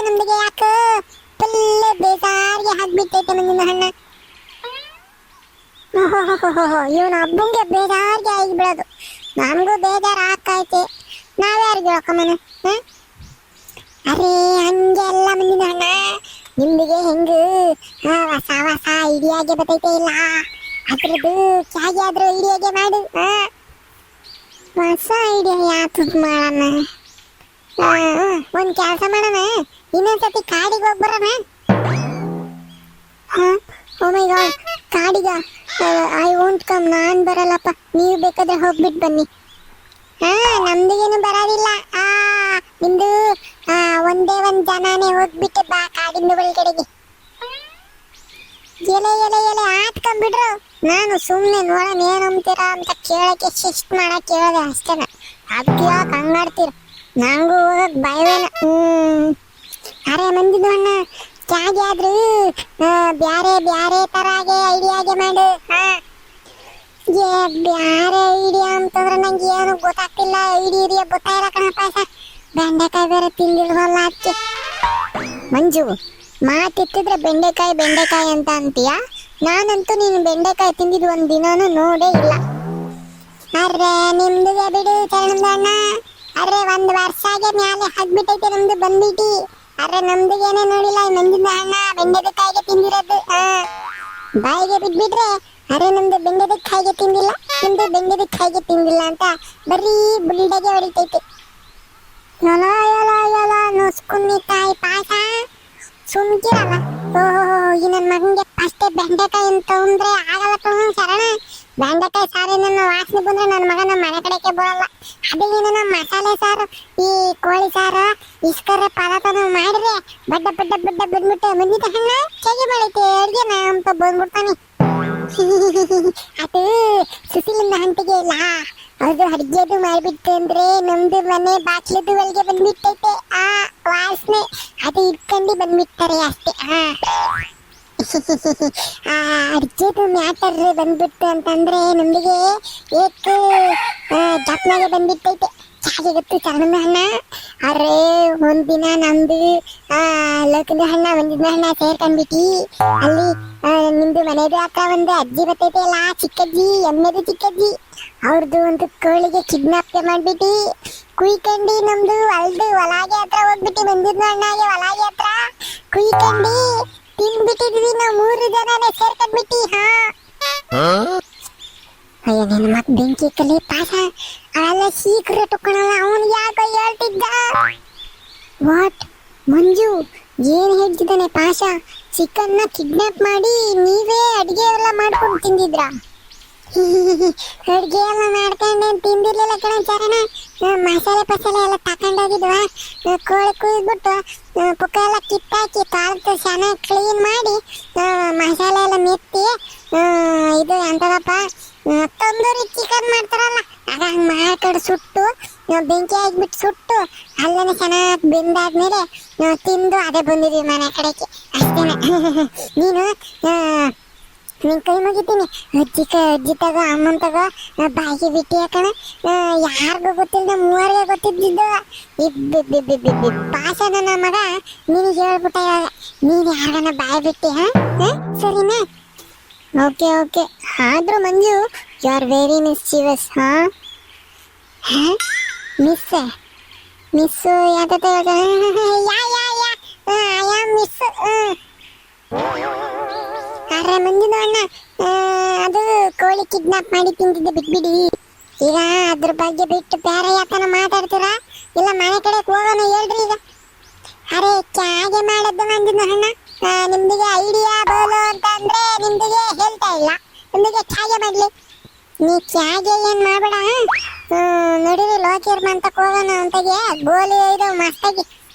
ನಮ್ದಿಗೆ ಯಾಕ ಫುಲ್ ಬೇಜಾರಿಗೆ ಹಾಕ್ಬಿಟ್ಟೈತೆ ಮಂಜಿನ ಹಣ್ಣ. ಇವನ ಹಬ್ಬಂಗೆ ಬೇಜಾರಿಗೆ ಆಗಿಬಿಡೋದು. ನಮಗೂ ಬೇಜಾರು ಹಾಕೈತೆ, ನಾವ್ಯಾರಿಗೆ ಹಾಕಮ್ಮನ. ಅರೇ ಹಂಗೆಲ್ಲ ಮಂಜಿನ ಹಣ್ಣ, ನಿಮ್ದಿಗೆ ಹೆಂಗ ಹೊಸ ಹೊಸ ಐಡಿಯಾಗೆ ಬರ್ತೈತೆ ಇಲ್ಲ, ಅದ್ರದ್ದು ಚಾಗಿ ಆದ್ರೂ ಐಡಿಯಾಗೆ ಮಾಡು. ಹೊಸ ಐಡಿಯಾ ಯಾತದ್ ಮಾಡೋಣ? ಒಂದ್ ಕೆಲಸ ಮಾಡೋಣ, ಇನ್ನೊಂದ್ಸತಿ ಕಾಡಿಗೆ ಹೋಗ್ಬರೋಣ. ಓ ಮೈ ಗಾಡ್, ಕಾಡಿಗ ಐ ವೋಂಟ್ ಕಮ್, ನಾನ್ ಬರಲ್ಲಪ್ಪ, ನೀವು ಬೇಕಾದ್ರೆ ಹೋಗ್ಬಿಟ್ಟು ಬನ್ನಿ. ನಮ್ದಿಗೇನು ಬರೋದಿಲ್ಲ. ನಿಮ್ದು ಒಂದೇ ಒಂದ್ ಜನಾನೇ ಹೋಗ್ಬಿಟ್ಟು ಬಾ ಕಾಡಿಂದ ಒಳಗಡೆಗೆ. ಎಲೆ ಎಲೆ ಎಲೆ ಆತ್ಕೊಂಡ್ಬಿಡ್ರು. ನಾನು ಸುಮ್ಮನೆ ನೋಡೋಣ ಏನಂತೀರ ಅಂತ ಕೇಳಕ್ಕೆ ಶಿಸ್ಟ್ ಮಾಡಕ್ ಕೇಳದೆ ಅಷ್ಟೇನ. ಅದಕ್ಕೆ ಯಾಕೆ ಹಂಗಾಡ್ತೀರ? ನಂಗೂ ಹೋಗಕ್ ಭಯವೇನ. ಅರೆ ಮಂದಿದು ಅಣ್ಣ, ಚಾಗಿ ಆದ್ರೂ ಬ್ಯಾರೆ ಬ್ಯಾರೆ ತರಾಗೆ ಐಡಿಯಾಗೆ ಮಾಡು. ಬ್ಯಾರೆ ಐಡಿಯಾ ಅಂತಂದ್ರೆ ನಂಗೆ ಏನು ಗೊತ್ತಾಗ್ತಿಲ್ಲ. ಐಡಿಯಾ ಗೊತ್ತಾಯಿಲ್ಲ ಕಣಪ್ಪ. ಬೆಂಡೆಕಾಯಿ ಬೇರೆ ತಿಂದಿಲ್ವಲ್ಲ ಅದಕ್ಕೆ. ಮಂಜು, ಮಾತಿತ್ತಿದ್ರೆ ಬೆಂಡೆಕಾಯಿ ಬೆಂಡೆಕಾಯಿ ಅಂತ ಅಂತೀಯ. ನಾನಂತೂ ನೀನು ಬೆಂಡೆಕಾಯಿ ತಿಂದಿದ್ದು ಒಂದ್ ದಿನಾನು ನೋಡೇ ಇಲ್ಲ. ಅರ್ರೆ ನಿಮ್ದುಗೆ ಬಿಡು ಚರಣದ ಅಣ್ಣ. ಅರ್ರೆ ಒಂದ್ ವರ್ಷಾಗೆ ಮ್ಯಾಲೆ ಹಾಕ್ಬಿಟ್ಟೈತೆ ನಮ್ದು ಬಂದ್ಬಿಟ್ಟಿ. ಅರ್ರೆ ನಮ್ದುಗೇನೆ ನೋಡಿಲ್ಲ ಈ ಮಂಜಿನ ಅಣ್ಣ ಬೆಂಡೆಕಾಯಿಗೆ ತಿಂದಿರೋದು. ಬಾಯಿಗೆ ಬಿಟ್ಬಿಟ್ರೆ ಅರೆ ನಮ್ದು ಬೆಂಡೆಕಾಯಿಗೆ ತಿಂದಿಲ್ಲ, ನಿಮ್ದು ಬೆಂಡೆಕಾಯಿಗೆ ತಿಂದಿಲ್ಲ ಅಂತ ಬರೀ ಬುಲ್ಡೆಗೆ ಹೊಡಿತೈತೆ. ಯೋಲ ಯೋಲ ಯೋಲ ನೋಸ್ಕುನ್ನಿ ತಾಯಿ ಪಾಸ ಸುಮ್ಕಿರಲ್ಲ. ಓಹೋ, ಈ ನನ್ನ ಮಗನಿಗೆ ಅಷ್ಟೇ ಬೆಂಡೆಕಾಯಿ ಅಂತ ಅಂದ್ರೆ ಆಗಲ್ಲ ಕಣ ಶರಣ. ಬೆಂಡೆಕಾಯಿ ಸಾರು ನನ್ನ ವಾಸನೆ ಬಂದ್ರೆ ನನ್ನ ಮಗ ನಮ್ಮ ಮನೆ ಕಡೆಗೆ ಬರಲ್ಲ. ಅದೇ ಏನ ಮಸಾಲೆ ಸಾರು, ಈ ಕೋಳಿ ಸಾರು ಇಸ್ಕರೆ ಪದಾರ್ಥ ಮಾಡಿದ್ರೆ ಬಡ್ಡ ಬಡ್ಡ ಬಡ್ಡ ಬಂದ್ಬಿಟ್ಟೆ ಬಂದಿದ್ದ ಹಣ್ಣ ಹೇಗೆ ಮಾಡೈತೆ ಅಡ್ಗೆನ ಅಂತ ಬಂದ್ಬಿಡ್ತಾನೆ. ಅದು ಸುಶೀಲಿಂದ ಹಂಟಿಗೆ ಇಲ್ಲ, ಅದು ಅಡ್ಗೆದು ಮಾಡ್ಬಿಟ್ಟು ಅಂದ್ರೆ ನಮ್ದು ಮನೆ ಬಾಕ್ಲದು ಒಳಗೆ ಬಂದ್ಬಿಟ್ಟೈತೆ. ವಾಸನೆ ಅದು ಇಟ್ಕೊಂಡು ಬಂದ್ಬಿಡ್ತಾರೆ ಅಷ್ಟೇ. ಅಡ್ಗೆದು ಮ್ಯಾಟರ್ ಬಂದ್ಬಿಟ್ಟು ಅಂತಂದ್ರೆ ನಮ್ದಿಗೆ ಏಕ್ ಜಪ್ನಾಗೆ ಬಂದ್ಬಿಟ್ಟೈತೆ. ಚಾಗೆ ಗೊತ್ತು ಚರಣದ ಹಣ್ಣ. ಅರೆ ಒಂದಿನ ನಮ್ದು ಲೋಕದ ಹಣ್ಣ ಒಂದಿನ ಹಣ್ಣ ಸೇರ್ಕೊಂಡ್ಬಿಟ್ಟಿ. ಅಲ್ಲಿ ನಿಮ್ದು ಮನೆದು ಹತ್ರ ಒಂದು ಅಜ್ಜಿ ಬರ್ತೈತೆ ಅಲ್ಲ, ಚಿಕ್ಕಜ್ಜಿ, ಎಮ್ಮೆದು ಚಿಕ್ಕಜ್ಜಿ, ಅವ್ರದ್ದು ಒಂದು ಕೋಳಿಗೆ ಕಿಡ್ನಾಪ್ ಮಾಡ್ಬಿಟ್ಟು ಕುಯ್ಕಂಡಿ ನಮ್ದು ಅಲ್ದು ಹೊಲಾಗೆ ಹತ್ರ ಹೋಗ್ಬಿಟ್ಟು ಬಂದಿದ್ನ ಅಣ್ಣಗೆ ಹೊಲಾಗೆ ಹತ್ರ ಕುಯ್ಕಂಡಿ ತಿನ್ಬಿಟ್ಟಿದ್ವಿ ನಾವು 3 ಜನನೇ ಸೇರ್ಕೊಂಡ್ಬಿಟ್ಟಿ. ಅಯ್ಯೋ ನನ್ನ ಮಕ್ ಬೆಂಕಿ ಕಲಿ ಪಾಸ, ಅವೆಲ್ಲ ಸೀಕ್ರೆಟ್ ಕಣಲ್ಲ. ಅವನು ಯಾಕೋ ಹೇಳ್ತಿದ್ದ. ವಾಟ್ ಮಂಜು, ಏನ್ ಹೇಳ್ತಿದ್ದಾನೆ ಪಾಶ? ಚಿಕನ್ನ ಕಿಡ್ನಾಪ್ ಮಾಡಿ ನೀವೇ ಅಡಿಗೆ ಎಲ್ಲ ಮಾಡ್ಕೊಂಡು ತಿಂದಿದ್ರ? ಅಡ್ಗೆ ಎಲ್ಲ ಮಾಡ್ಕೊಂಡೆ ತಿಂದಿರ್ಲಿಲ್ಲ ಕಣ ಚರಣ. ಮಸಾಲೆ ಪಸಾಲೆ ಎಲ್ಲ ತಕೊಂಡೋಗಿದ್ವಾ. ಕೋಳಿ ಕುಯ್ದ್ಬಿಟ್ಟು ಪುಕ್ಕ ಎಲ್ಲ ಕಿತ್ತಾಕಿ ಕಾಲತ್ತು ಚೆನ್ನಾಗಿ ಕ್ಲೀನ್ ಮಾಡಿ ಮಸಾಲೆ ಎಲ್ಲ ಮೆತ್ತಿ ಇದು ಎಂತದಪ್ಪ ತಂದೂರಿ ಚಿಕನ್ ಮಾಡ್ತಾರಲ್ಲ ಆಗ ಹಂಗೆ ಮಾಡ್ಕೊಂಡು ಸುಟ್ಟು ಬೆಂಕಿ ಹಾಕ್ಬಿಟ್ಟು ಸುಟ್ಟು ಅಲ್ಲೇ ಚೆನ್ನಾಗಿ ಬೆಂದಾದ್ಮೇಲೆ ತಿಂದು ಅದೇ ಬಂದಿದ್ವಿ ಮನೆ ಕಡೆಗೆ ಅಷ್ಟೇನ. ನೀನು ನಿನ್ ಕೈ ಮುಗಿತೀನಿ, ಅಜ್ಜಿ ತಗೋ ಅಮ್ಮನ್ ತಗೋ ಬಾಯಿಗೆ ಬಿಟ್ಟಿ ಯಾಕಣ. ಯಾರಿಗೂ ಗೊತ್ತಿಲ್ಲ, ನಮ್ಮ 3 ಗೊತ್ತಿದ್ದಿದ್ದು. ಪಾಸ ನನ್ನ ಮಗ ನಿನಗೆ ಹೇಳ್ಬಿಟ್ಟ ಇವಾಗ, ನೀನು ಯಾರಿಗನ ಬಾಯಿ ಬಿಟ್ಟಿ. ಸರಿನಾ? Okay okay. ಆದ್ರೂ Manju you are very mischievous. Miss ಯಾಕತ್ತೆ ಮಿಸ್. ಅರೆ ಮಂಜುನ ಅಣ್ಣ, ಅದು ಕೋಳಿ ಕಿಡ್ನಾಪ್ ಮಾಡಿ ತಿಂದಿದ್ದೆ ಬಿಟ್ಬಿಡಿ. ಈಗ ಅದ್ರ ಬಗ್ಗೆ ಬಿಟ್ಟು ಬೇರೆ ಯಾಕನ ಮಾತಾಡ್ತೀರಾ? ಇಲ್ಲ ಮನೆ ಕಡೆ ಹೋಗೋಣ ಹೇಳ್ರಿ ಈಗ. ಅರೆ ಚಾಗೆ ಮಾಡದ್ದು ಮಂಜುನ ಅಣ್ಣ, ನಿಮ್ದಿಗೆ ಐಡಿಯಾ ಬೋಲು ಅಂತ ಅಂದ್ರೆ ನಿಮ್ದಿಗೆ ಹೇಳ್ತಾ ಇಲ್ಲ. ನಿಮ್ದಿಗೆ ಚಾಗೆ ಮಾಡ್ಲಿ. ನೀ ಚಾಗೆ ಏನ್ ಮಾಡ್ಬೇಡ. ನೋಡಿರಿ ಲೋಕಿರ್ ಅಂತ ಹೋಗೋಣ ಅಂತಾಗೆ ಗೋಲಿ ಇದು ಮಸ್ತಾಗಿ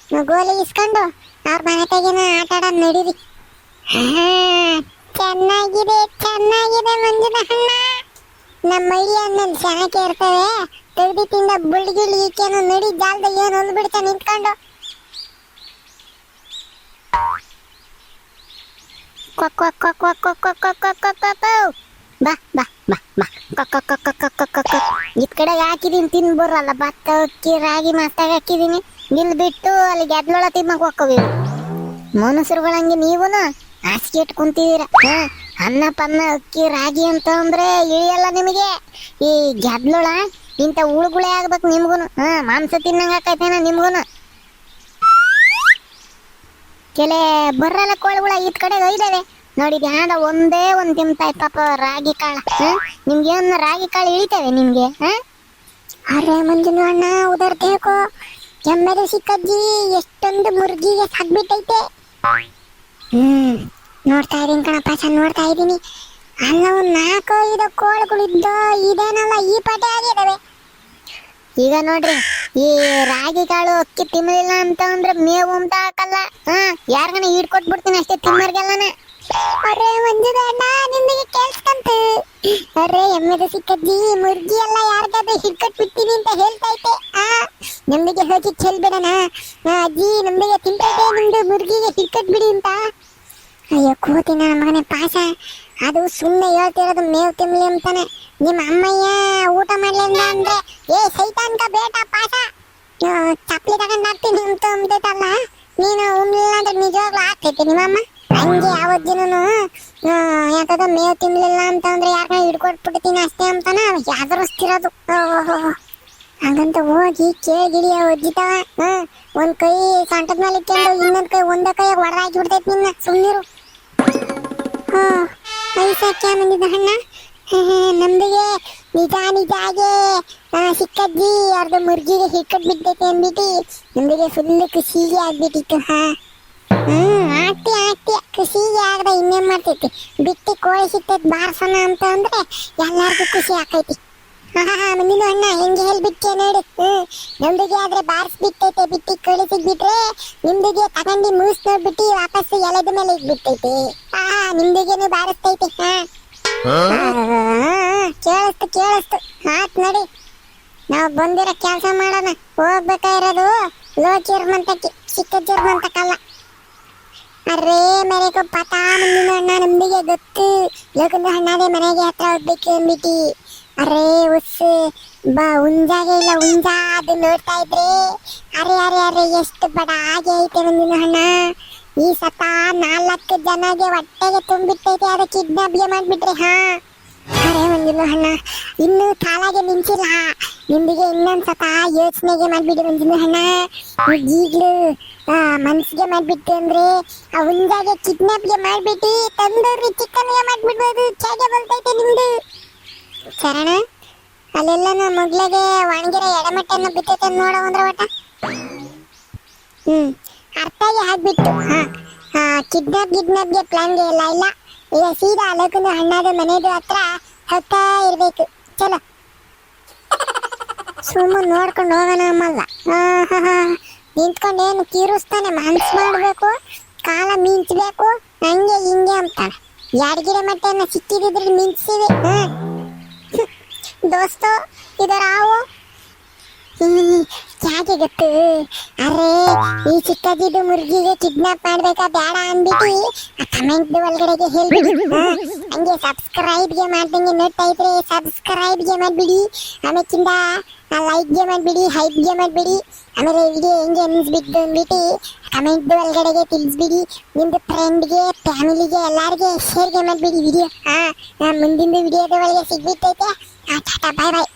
ಗೋಲಿ ಇಸ್ಕೊಂಡು ಅವ್ರ ಮನೆ ತೆಗೆನ ಆಟ ಆಡೋದು ನಡೀರಿ. ಚೆನ್ನಾಗಿದೆ ಚೆನ್ನಾಗಿದೆ ಮಂಜುನ ಅಣ್ಣ. ನಮ್ಮ ಐಡಿಯಾ ಅನ್ನೋದು ಚೆನ್ನಾಗಿ ಇರ್ತವೆ. ತೆಗ್ದಿ ತಿಂದ ಬುಳ್ಗಿಳಿ ಈಕೇನು ನಡಿ ಜಾಲ್ದ ಏನು ಒಂದು ಬಿಡ್ತಾ ನಿಂತ್ಕೊಂಡು. ಬಾ ಬಾ ಬಾ ಬಾ ಇದ್ ಕಡೆ ಹಾಕಿದೀನಿ ತಿನ್ ಬರಲ್ಲ. ಭತ್ತ ಅಕ್ಕಿ ರಾಗಿ ಮಸ್ತಾಗಿ ಹಾಕಿದೀನಿ. ನಿಲ್ ಬಿಟ್ಟು ಅಲ್ಲಿ ಗೆದ್ಲೊಳ ತಿನ್ನಕ್ ಹೋಗ್ಕೋವಿ. ಮನುಷ್ಯರುಗಳಂಗೆ ನೀವುನು ಹಾಸಿಗೆ ಇಟ್ಟು ಕುಂತಿದ್ದೀರ. ಅನ್ನ ಪನ್ನ ಅಕ್ಕಿ ರಾಗಿ ಅಂತ ಅಂದ್ರೆ ಇಳಿಯಲ್ಲ ನಿಮಗೆ. ಈ ಗೆದ್ಲುಳ ಇಂಥ ಉಳುಗುಳೆ ಆಗ್ಬೇಕು ನಿಮ್ಗುನು. ಮಾಂಸ ತಿನ್ನಂಗ ಆಕೈತೇನ ನಿಮ್ಗುನು. ಕೆಲ ಬರಲ್ಲ ಕೋಳುಗಳ ಇತ್ ಕಡೆ ಒಯ್ದಾವೆ ನೋಡಿ. ಧ್ಯಾನ ಒಂದೇ ಒಂದ್ ತಿಂತಾಯ್ತು ಪಾಪ ರಾಗಿ ಕಾಳ. ನಿಮ್ಗೆ ಏನ್ ರಾಗಿ ಕಾಳು ಇಳಿತೇವೆ ನಿಮ್ಗೆ? ಅರೆ ಮಂಜುನು ಅಣ್ಣ ಉದರ್ ದೇಕೋ, ಕೆಮ್ಮೆದು ಸಿಕ್ಕಜ್ಜಿ ಎಷ್ಟೊಂದು ಮುರ್ಗಿಗೆ ಸಾಕ್ಬಿಟ್ಟೈತೆ. ನೋಡ್ತಾ ಇದೀನಿ ಕಣಪ್ಪ, ನೋಡ್ತಾ ಇದೀನಿ. ಅಲ್ಲ ಒಂದ್ 4-5 ಕೋಳುಗಳಿದ್ದ ಇದೇನಲ್ಲ ಈ ಪಟೆ ಆಗಿದಾವೆ. ಈಗ ನೋಡ್ರಿ, ಈ ರಾಗಿ ಕಾಳು ಅಕ್ಕಿ ತಿನ್ನಲಿಲ್ಲ ಅಂತ ಅಂದ್ರೆ ಮೇವು ಅಂತ ಹಾಕಲ್ಲ. ಯಾರ್ಗನ ಹಿಡ್ಕೊಟ್ಬಿಡ್ತೀನಿ ಅಷ್ಟೇ ತಿನ್ನೋರ್ಗೆಲ್ಲನ. ಅರೆ ಮಂಜುದ ಅಣ್ಣ ನಿಮಗೆ ಕೇಳಿಸ್ಕಂತು. ಅರೆ ಎಮ್ಮೆದು ಸಿಕ್ಕಜ್ಜಿ ಮುರ್ಗಿ ಎಲ್ಲ ಯಾರಿಗಾದ್ರೂ ಹಿಡ್ಕೊಟ್ಬಿಡ್ತೀನಿ ಅಂತ ಹೇಳ್ತೈತೆ. ನಮ್ದಿಗೆ ಹೋಗಿ ಚೆಲ್ಬಿಡಣ. ಅಜ್ಜಿ ನಮ್ದಿಗೆ ತಿಂತೈತೆ, ನಿಮ್ದು ಮುರ್ಗಿಗೆ ಹಿಡ್ಕೊಟ್ಬಿಡಿ ಅಂತ. ಅಯ್ಯೋ ಕೂತಿನ ಮಗನೇ ಪಾಸ, ಅದು ಸುಮ್ಮನೆ ಹೇಳ್ತಿರೋದು ಮೇವು ತಿನ್ಲಿ ಅಂತಾನೆ. ನಿಮ್ಮ ಅಮ್ಮಯ್ಯ ಊಟ ಮಾಡ್ಲಿಲ್ಲ ಅಂದ್ರೆ ಸೈತಾನ್ಕ ಬೇಟ ಪಾಸ ಚಪ್ಲಿ ತಗೊಂಡ್ ಹಾಕ್ತೀನಿ ಅಂತ ಅಂದೈತಲ್ಲ. ನೀನು ಉಮ್ಲಿಲ್ಲ ಅಂದ್ರೆ ನಿಜವಾಗ್ಲೂ ಆಗ್ತೈತಿ ನಿಮ್ಮಮ್ಮ. ಹಂಗೆ ಯಾವತ್ತಿನೂ ಯಾಕದ ಮೇವು ತಿನ್ಲಿಲ್ಲ ಅಂತ ಅಂದ್ರೆ ಯಾರನ್ನ ಹಿಡ್ಕೊಟ್ಬಿಡ್ತೀನಿ ಅಷ್ಟೇ ಅಂತಾನ ಯಾವ್ದರಸ್ತಿರೋದು. ಹಂಗಂತ ಹೋಗಿ ಕೇಳಿಗಿಡಿಯ ಒಜ್ಜಿತಾವ. ಒಂದ್ ಕೈ ಸೊಂಟದ ಮೇಲೆ ಇಟ್ಕೊಂಡು ಇನ್ನೊಂದ್ ಕೈ ಒಂದ ಕೈ ಹೊಡೆದಾಕಿ ಬಿಡ್ತೈತಿ ನಿನ್ನ. ಸುಮ್ಮನಿರು. ಐಸಕ್ಕೆ ಬಂದಿದ್ದ ಅಣ್ಣ ನಮ್ದಿಗೆ ನಿಜಾಗೆ ಸಿಕ್ಕಜ್ಜಿ ಅರ್ಧ ಮುರ್ಗಿಗೆ ಹಿಕ್ಕಟ್ ಬಿದ್ದೈತೆ ಅಂದ್ಬಿಟ್ಟು ನಮ್ದಿಗೆ ಫುಲ್ ಖುಷಿಗೆ ಆಗ್ಬಿಟ್ಟಿತ್ತು. ಆಗ್ತಿ ಖುಷಿಗೆ ಆಗದ ಇನ್ನೇನ್ ಮಾಡ್ತೈತಿ. ಬಿಟ್ಟಿ ಕೋಳಿ ಸಿಕ್ತೈತಿ ಬಾರ್ಸೋಣ ಅಂತ ಅಂದ್ರೆ ಎಲ್ಲಾರ್ಗು ಖುಷಿ ಆಕೈತಿ. ಮುಂದಿನ ಅಣ್ಣ ಹೆಂಗೆ ಹೇಳ್ಬಿಟ್ಟೆ ನೋಡು. ನಮ್ದಿಗೆ ಆದ್ರೆ ಬಾರ್ಸ್ ಬಿಟ್ಟೈತೆ, ಬಿಟ್ಟಿ ಕೋಳಿ ಸಿಗ್ಬಿಟ್ರೆ ನಿಮ್ದಿಗೆ ತಗೊಂಡು ಮೂಸ್ ನೋಡ್ಬಿಟ್ಟು ವಾಪಸ್ ಎಲೆದ ಮೇಲೆ ಇಟ್ಬಿಟ್ಟೈತಿ. ನಿಮ್ದಿಗೇನು ಬಾರಿಸ್ತೈತಿ. ಕೇಳಿಸ್ತು ಆತ್ ನಡಿ, ನಾವು ಬಂದಿರೋ ಕೆಲಸ ಮಾಡೋಣ. ಹೋಗ್ಬೇಕಾಗಿರೋದು ಲೋ ಚಿರ್ಮಂತಕ್ಕೆ, ಚಿಕ್ಕ ಚಿರ್ಮಂತಕ್ಕಲ್ಲ. ಅರೇ ಮನೆಗೂ ಪತಾ ಮುಂದಿನ ಅಣ್ಣ ನಮ್ದಿಗೆ ಗೊತ್ತು. ಲೋಕಂದು ಹಣ್ಣಾದೆ ಮನೆಗೆ ಹತ್ರ ಹೋಗ್ಬೇಕು ಅಂದ್ಬಿಟ್ಟು. ಅರೇ ಉಸ್ಸು ಬಾ ಹುಂಜಾಗೆ ಇಲ್ಲ ಹುಂಜ ಅದು ನೋಡ್ತಾ ಇದ್ರೆ ಅರೆ ಎಷ್ಟು ಬಡ ಹಾಗೆ ಐತೆ ಮುಂದಿನ ಹಣ್ಣ. ಈ ಸತ 4 ಜನಗೆ ಹೊಟ್ಟೆಗೆ ತುಂಬಿಟ್ಟೈತೆ, ಅದಕ್ಕೆ ಕಿಡ್ನಾಪ್ಗೆ ಮಾಡ್ಬಿಟ್ರೆ. ಅರೆ ಮಂಜುನ ಅಣ್ಣ ಇನ್ನು ಕಾಲಾಗೆ ನಿಂಚಿಲ್ಲ. ನಿಮ್ದಿಗೆ ಇನ್ನೊಂದ್ ಸತ ಯೋಚನೆಗೆ ಮಾಡ್ಬಿಡಿ ಮಂಜುನ ಅಣ್ಣ. ಈಗ್ಲೂ ಮನ್ಸಿಗೆ ಮಾಡ್ಬಿಟ್ಟು ಅಂದ್ರೆ ಆ ಹುಂಜಾಗೆ ಕಿಡ್ನಾಪ್ಗೆ ಮಾಡ್ಬಿಟ್ಟು ತಂದೂರಿ ಚಿಕನ್ಗೆ ಮಾಡ್ಬಿಡ್ಬೋದು. ಹೇಗೆ ಬಲ್ತೈತೆ ನಿಮ್ದು ಚರಣ? ಅಲ್ಲೆಲ್ಲ ಮೊಗ್ಲೆಗೆ ಒಣಗಿರೋ ಎಡಮಟ್ಟನ್ನು ಬಿತ್ತೈತೆ ನೋಡೋ ಅಂದ್ರೆ ಒಟ್ಟ ಅರ್ಥಾಗಿ ಆಗ್ಬಿಟ್ಟು. ಕಿಡ್ನಾಪ್ಗೆ ಪ್ಲಾನ್ಗೆ ಎಲ್ಲ ಇಲ್ಲ. ಈಗ ಸೀದಾ ಅಲೋಕಂದು ಹಣ್ಣಾದ ಮನೆದು ಹತ್ರ ಹೋಗ್ತಾ ಇರ್ಬೇಕು. ಚಲೋ ಸುಮ್ಮನೆ ನೋಡ್ಕೊಂಡು ಹೋಗೋಣ ಅಮ್ಮಲ್ಲ. ನಿಂತ್ಕೊಂಡೇನು ತೀರಿಸ್ತಾನೆ, ಮನ್ಸು ಮಾಡ್ಬೇಕು, ಕಾಲ ಮಿಂಚಬೇಕು, ಹಂಗೆ ಹಿಂಗೆ ಅಂತಾನೆ. ಯಾಡ್ಗಿಡ ಮಟ್ಟೆನ ಸಿಕ್ಕಿದ್ರೆ ಮಿಂಚಿಸಿವೆ. ದೋಸ್ತು ಇದರಾವು ಯಾಕೆ ಗೊತ್ತು? ಅರೆ ಈ ಚಿಕ್ಕದಿದ್ದು ಮುರ್ಗಿಗೆ ಕಿಡ್ನಾಪ್ ಮಾಡ್ಬೇಕಾ ಬೇಡ ಅಂದ್ಬಿಟ್ಟು ಕಮೆಂಟ್ ಒಳಗಡೆಗೆ ಹೇಳ್ಬಿಡಿ. ಹಂಗೆ ಸಬ್ಸ್ಕ್ರೈಬ್ಗೆ ಮಾಡ್ದಂಗೆ ನೋಡ್ತಾ ಇದ್ರೆ ಸಬ್ಸ್ಕ್ರೈಬ್ಗೆ ಮಾಡ್ಬಿಡಿ. ಆಮೇಕಿಂದ ಲೈಕ್ಗೆ ಮಾಡ್ಬಿಡಿ, ಹೈಪ್ಗೆ ಮಾಡ್ಬಿಡಿ. ಆಮೇಲೆ ವಿಡಿಯೋ ಹೆಂಗೆ ಅನ್ನಿಸ್ಬಿಟ್ಟು ಅಂದ್ಬಿಟ್ಟು ಕಮೆಂಟ್ ಒಳಗಡೆಗೆ ತಿಳಿಸ್ಬಿಡಿ. ನಿಮ್ದು ಫ್ರೆಂಡ್ಗೆ, ಫ್ಯಾಮಿಲಿಗೆ, ಎಲ್ಲರಿಗೆ ಶೇರ್ಗೆ ಮಾಡ್ಬಿಡಿ ವಿಡಿಯೋ. ಮುಂದಿನ ವಿಡಿಯೋದ ಒಳಗೆ ಸಿಗ್ಬಿಟ್ಟೈತೆ. ಟಾಟಾ ಬಾಯ್ ಬಾಯ್.